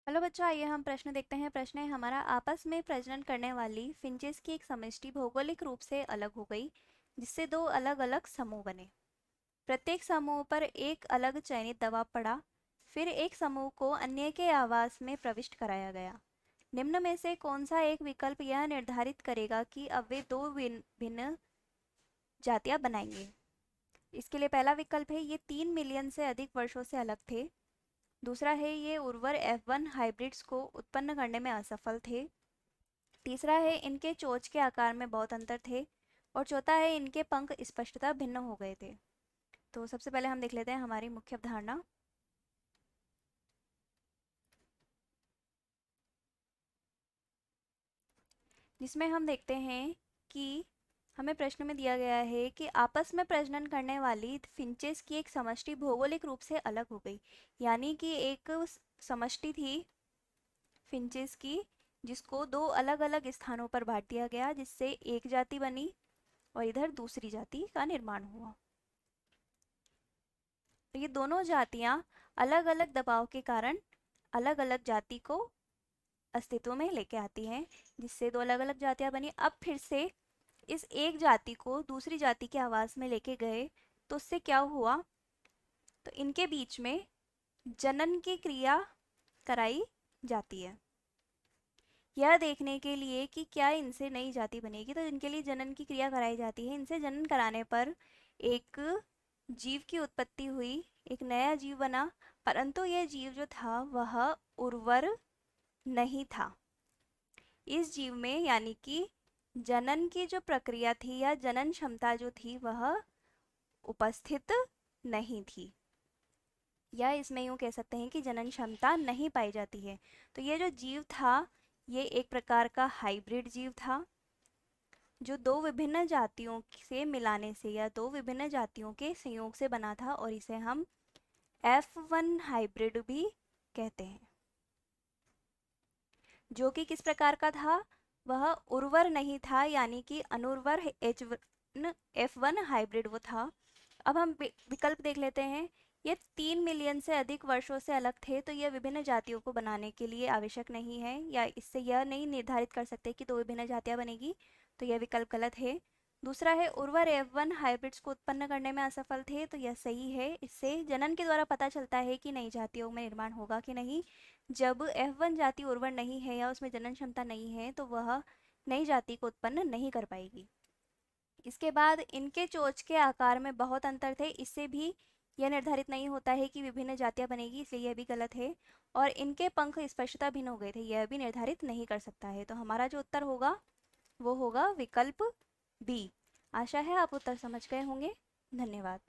Hello बच्चों, आइए हम प्रश्न देखते हैं। प्रश्न है हमारा, आपस में प्रजनन करने वाली फिंचेस की एक समष्टि भौगोलिक रूप से अलग हो गई, जिससे दो अलग अलग समूह बने। प्रत्येक समूह पर एक अलग चयनित दबाव पड़ा। फिर एक समूह को अन्य के आवास में प्रविष्ट कराया गया। निम्न में से कौन सा एक विकल्प यह निर्धारित करेगा कि अब वे दो भिन्न जातियां बनाएंगे? इसके लिए पहला विकल्प है, ये 3 मिलियन से अधिक वर्षों से अलग थे। दूसरा है, ये उर्वर F1 हाइब्रिड्स को उत्पन्न करने में असफल थे। तीसरा है, इनके चोंच के आकार में बहुत अंतर थे। और चौथा है, इनके पंख स्पष्टतः भिन्न हो गए थे। तो सबसे पहले हम देख लेते हैं हमारी मुख्य अवधारणा, जिसमें हम देखते हैं कि हमें प्रश्न में दिया गया है कि आपस में प्रजनन करने वाली फिंचेस की एक समष्टि भौगोलिक रूप से अलग हो गई। यानी कि एक समष्टि थी फिंचेस की, जिसको दो अलग अलग स्थानों पर बांट दिया गया, जिससे एक जाति बनी और इधर दूसरी जाति का निर्माण हुआ। तो ये दोनों जातियां अलग अलग दबाव के कारण अलग अलग जाति को अस्तित्व में लेके आती हैं, जिससे दो अलग अलग जातियां बनी। अब फिर से इस एक जाति को दूसरी जाति के आवास में लेके गए, तो उससे क्या हुआ? तो इनके बीच में जनन की क्रिया कराई जाती है, यह देखने के लिए कि क्या इनसे नई जाति बनेगी। तो इनके लिए जनन की क्रिया कराई जाती है। इनसे जनन कराने पर एक जीव की उत्पत्ति हुई, एक नया जीव बना। परंतु यह जीव जो था वह उर्वर नहीं था। इस जीव में यानी कि जनन की जो प्रक्रिया थी या जनन क्षमता जो थी वह उपस्थित नहीं थी, या इसमें यूं कह सकते हैं कि जनन क्षमता नहीं पाई जाती है। तो ये जो जीव था, ये एक प्रकार का हाइब्रिड जीव था, जो दो विभिन्न जातियों से मिलाने से या दो विभिन्न जातियों के संयोग से बना था, और इसे हम F1 हाइब्रिड भी कहते हैं। जो कि किस प्रकार का था? वह उर्वर नहीं था, यानी कि अनुर्वर F1 हाइब्रिड वो था। अब हम विकल्प देख लेते हैं। ये 3 मिलियन से अधिक वर्षों से अलग थे, तो यह विभिन्न जातियों को बनाने के लिए आवश्यक नहीं है, या इससे यह नहीं निर्धारित कर सकते कि दो विभिन्न जातियां बनेगी। तो यह विकल्प गलत है। दूसरा है, उर्वर F1 हाइब्रिड्स को उत्पन्न करने में असफल थे, तो यह सही है। इससे जनन के द्वारा पता चलता है कि नई जातियों में निर्माण होगा कि नहीं। जब F1 जाति उर्वर नहीं है या उसमें जनन क्षमता नहीं है, तो वह नई जाति को उत्पन्न नहीं कर पाएगी। इसके बाद इनके चोंच के आकार में बहुत अंतर थे, इससे भी यह निर्धारित नहीं होता है कि विभिन्न जातियां बनेगी, इसलिए यह भी गलत है। और इनके पंख स्पष्टता भिन्न हो गए थे, यह भी निर्धारित नहीं कर सकता है। तो हमारा जो उत्तर होगा वो होगा विकल्प बी। आशा है आप उत्तर समझ गए होंगे। धन्यवाद।